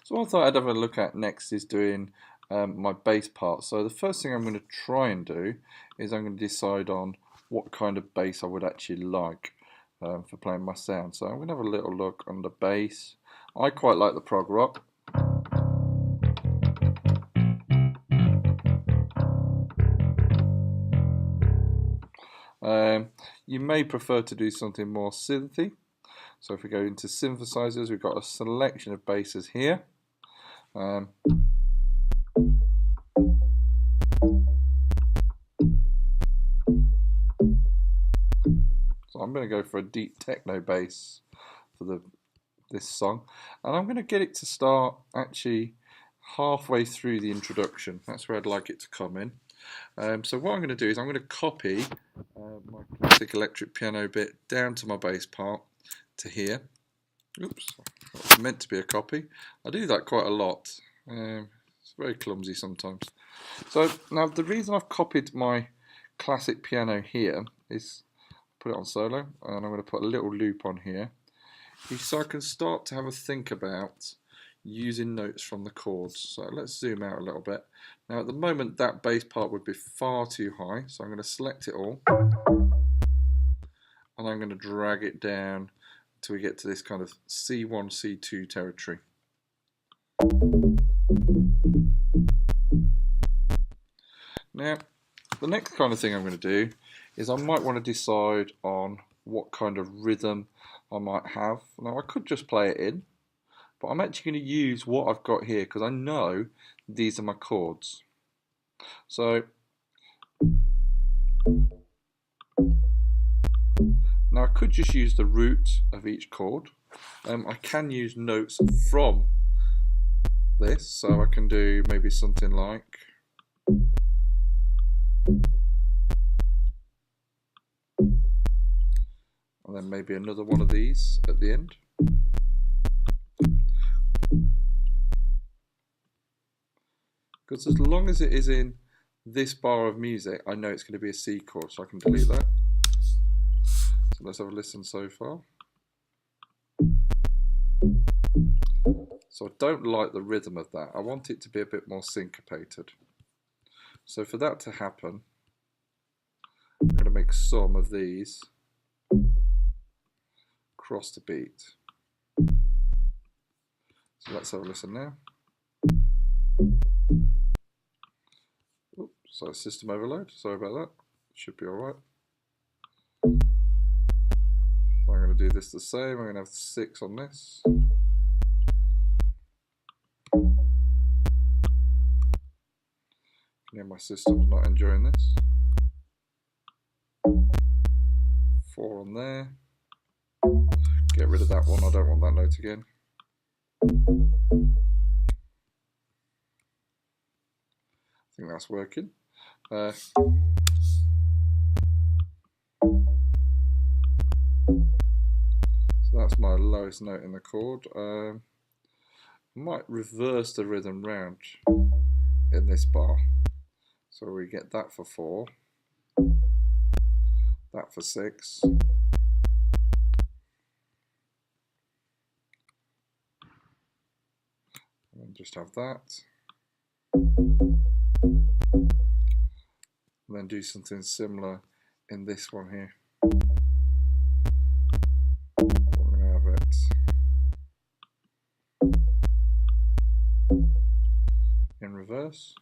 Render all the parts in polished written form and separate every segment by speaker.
Speaker 1: So what I thought I'd have a look at next is doing my bass part. So the first thing I'm going to try and do is I'm going to decide on what kind of bass I would actually like for playing my sound. So I'm going to have a little look on the bass. I quite like the prog rock. You may prefer to do something more synthy. So if we go into synthesizers, we've got a selection of basses here. So I'm going to go for a deep techno bass for this song, and I'm going to get it to start actually halfway through the introduction. That's where I'd like it to come in. So what I'm going to do is I'm going to copy my classic electric piano bit down to my bass part to here. Oops, that was meant to be a copy. I do that quite a lot. It's very clumsy sometimes. So now the reason I've copied my classic piano here is put it on solo, and I'm going to put a little loop on here, so I can start to have a think about using notes from the chords. So let's zoom out a little bit. Now at the moment that bass part would be far too high, so I'm going to select it all and I'm going to drag it down until we get to this kind of C1, C2 territory. Now the next kind of thing I'm going to do is I might want to decide on what kind of rhythm I might have. Now I could just play it in, but I'm actually going to use what I've got here because I know these are my chords. So now I could just use the root of each chord. I can use notes from this, so I can do maybe something like and then maybe another one of these at the end. Because as long as it is in this bar of music, I know it's going to be a C chord, so I can delete that. So let's have a listen so far. So I don't like the rhythm of that. I want it to be a bit more syncopated. So for that to happen, I'm going to make some of these cross the beat. So let's have a listen now. Oops, so system overload, sorry about that. Should be alright. So I'm going to do this the same. I'm going to have 6 on this. Yeah, my system's not enjoying this. 4 on there. Get rid of that one, I don't want that note again. I think that's working. So that's my lowest note in the chord. I might reverse the rhythm round in this bar. So we get that for 4, that for 6. And just have that. And then do something similar in this one here. We're going to have it in reverse.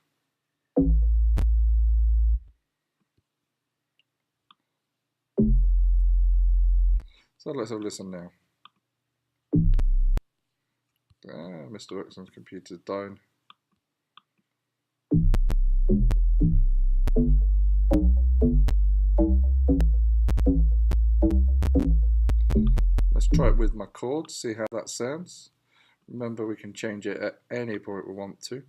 Speaker 1: So let's have a listen now. Mr. Waxman's computer's down. Let's try it with my chords, see how that sounds. Remember, we can change it at any point we want to.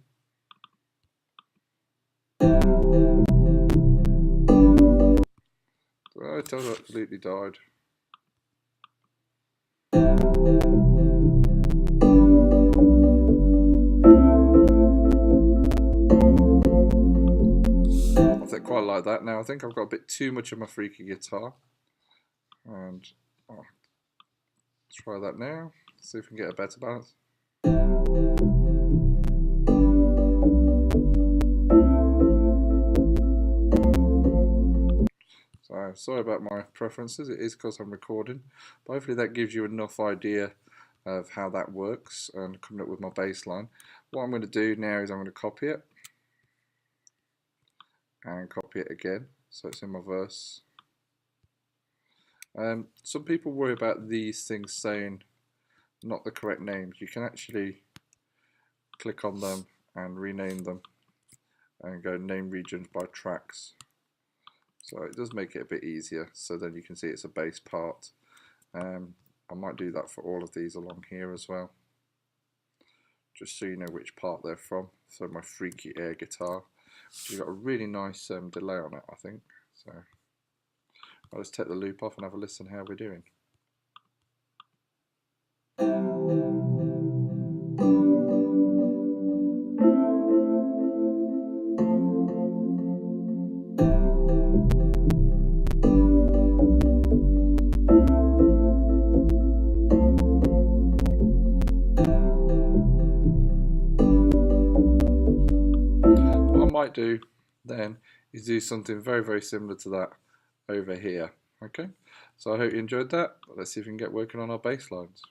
Speaker 1: Oh, it absolutely died. I quite like that. Now I think I've got a bit too much of my freaky guitar, and try that now, see if we can get a better balance. sorry about my preferences, it is because I'm recording, but hopefully that gives you enough idea of how that works and coming up with my bass line. What I'm going to do now is I'm going to copy it and copy it again so it's in my verse. Some people worry about these things saying not the correct names. You can actually click on them and rename them and go name regions by tracks. So it does make it a bit easier, so then you can see it's a bass part. I might do that for all of these along here as well, just so you know which part they're from. So my freaky air guitar, which has got a really nice delay on it, I think. So I'll just take the loop off and have a listen how we're doing. What I might do then is do something very, very similar to that over here. Okay, so I hope you enjoyed that. Let's see if we can get working on our bass lines.